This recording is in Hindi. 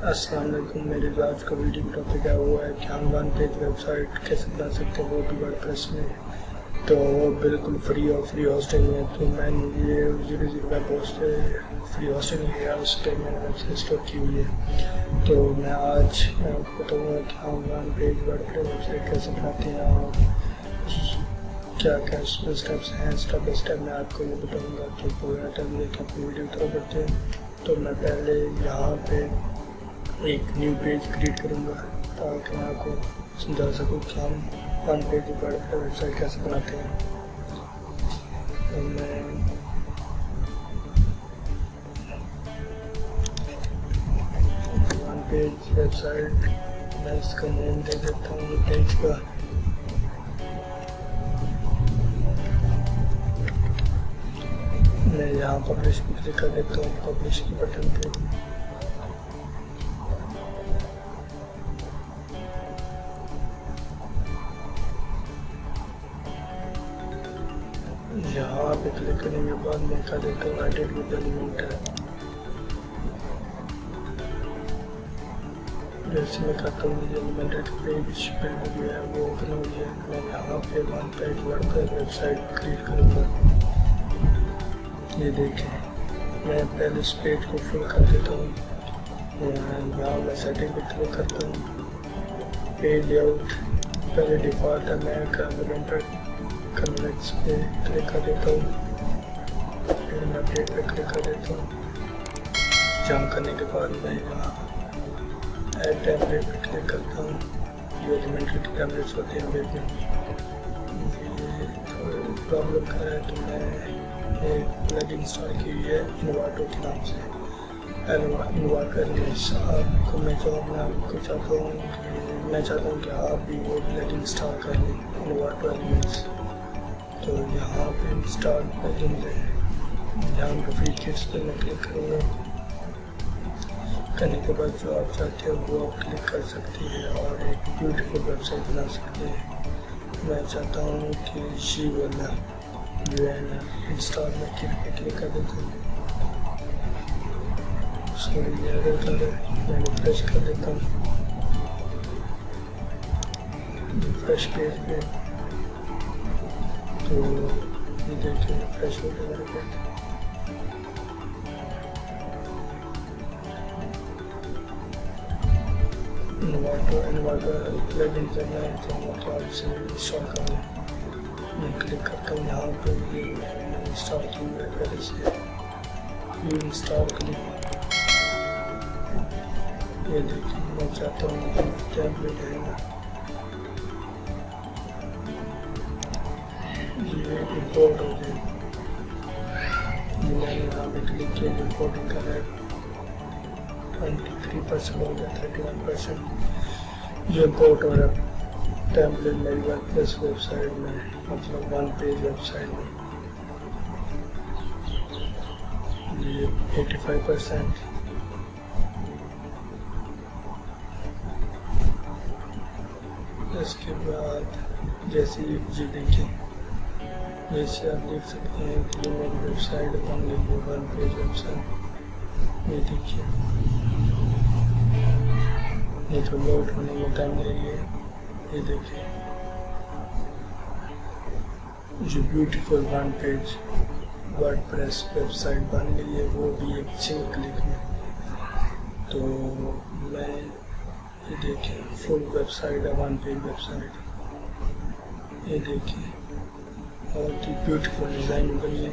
अस्सलाम वालेकुम। मेरे जो आज का वीडियो का टॉपिक है वो है कि हम वन पेज वेबसाइट कैसे बना सकते हैं, वो भी वर्डप्रेस में। तो वो बिल्कुल फ्री और फ्री होस्टिंग में। तो मैंने ये 00 वेब होस्ट फ्री होस्टिंग है, उस पर मैंने वेबसाइट स्टोर की हुई है। तो मैं आज आपको बताऊँगा कि हम वन पेज वर्डप्रेस वेबसाइट कैसे बनाते हैं और क्या क्या स्टेप्स हैं। स्टेप बाई स्टेप मैं आपको ये बताऊँगा। तो पूरा टाइम लेकर अपनी वीडियो की तरफ बढ़ते हैं। तो मैं पहले यहाँ पे एक न्यू पेज क्रिएट करूँगा ताकि मैं आपको समझा सकूँ कि हम वन पेज वर्डप्रेस वेबसाइट कैसे बनाते हैं। तो मैं वन पेज वेबसाइट मैं इसका नेम दे देता हूँ पेज का। मैं यहाँ पब्लिश पे क्लिक कर देता हूँ, पब्लिश की बटन पे। यहाँ पे क्लिक करने के बाद मैं कर देता हूँ एडिट विद एलिमेंट। जैसे मैं करता हूँ एलिमेंटेड पेज बिल्डर जो है वो ओपन हो गया। मैं यहाँ पे one page WordPress website create करूँगा। ये देखें, मैं पहले इस पेज को फुल कर देता हूँ। यहाँ मैं सेटिंग पे क्लिक करता हूँ। पेज लेआउट पहले डिफ़ॉल्ट है, मैं एलिमेंटेड कन्वेक्स पे क्लिक कर देता हूँ। फिर मैं अपडेट पे क्लिक कर देता हूँ। जंप करने के बाद मैं यहाँ ऐड टेम्पलेट पे क्लिक करता हूँ। जो एलिमेंटेड टेम्पलेट्स होते हैं पेज में, ये थोड़ी प्रॉब्लम कर रहा है। तो मैं एक प्लगइन इंस्टॉल की हुई है इन्वाटो के नाम से, इन्वाटो एलिमेंट्स। आपको मैं आपको चाहता हूँ कि आप भी वो प्लगइन इंस्टॉल कर लें, इन्वाटो एलिमेंट्स। तो यहाँ पे इंस्टॉल प्लगइन है, यहाँ पे फीचर्स पे मैं क्लिक करूँगा। करने के बाद जो आप चाहते हो वो आप क्लिक कर सकते हैं और एक ब्यूटीफुल वेबसाइट बना सकते हैं। मैं चाहता हूँ कि ये वाला जो है ना इंस्टॉल में क्लिक कर देता हूँ। सॉरी मैं रिफ्रेश कर देता हूँ। रिफ्रेश पेज पे तो ये देखिए रिफ्रेश हो गया मेरे पेज। इन्वाटो प्लगइन से मैं चाहूँगा कि आप इसे इंस्टॉल कर लें। मैं क्लिक करता हूँ यहाँ पे, ये मैंने इंस्टॉल की हुई है पहले से। ये इंस्टॉल क्लिक, ये देखिए मैं चाहता हूँ कि टैबलेट है ना, ये इम्पोर्ट हो जाए। ये मैंने यहाँ पे क्लिक किया, इम्पोर्टिंग का है 23% हो गया, 31% ये इम्पोर्ट हो रहा है टेम्पलेट मेरी वर्डप्रेस वेबसाइट में, मतलब वन पेज वेबसाइट में। ये 85%। इसके बाद जैसे ये देखिए, जैसे आप देख सकते हैं कि ये मेरी वेबसाइट बन गई है, वन पेज वेबसाइट। ये देखिए, ये तो लोड होने में टाइम ले रही है। ये देखिए, जो beautiful one page WordPress website बन गई है, वो भी एक सिंगल क्लिक में। तो मैं ये देखिए फुल वेबसाइट है, वन पेज वेबसाइट। ये देखिए बहुत ही ब्यूटीफुल डिज़ाइन बनी है।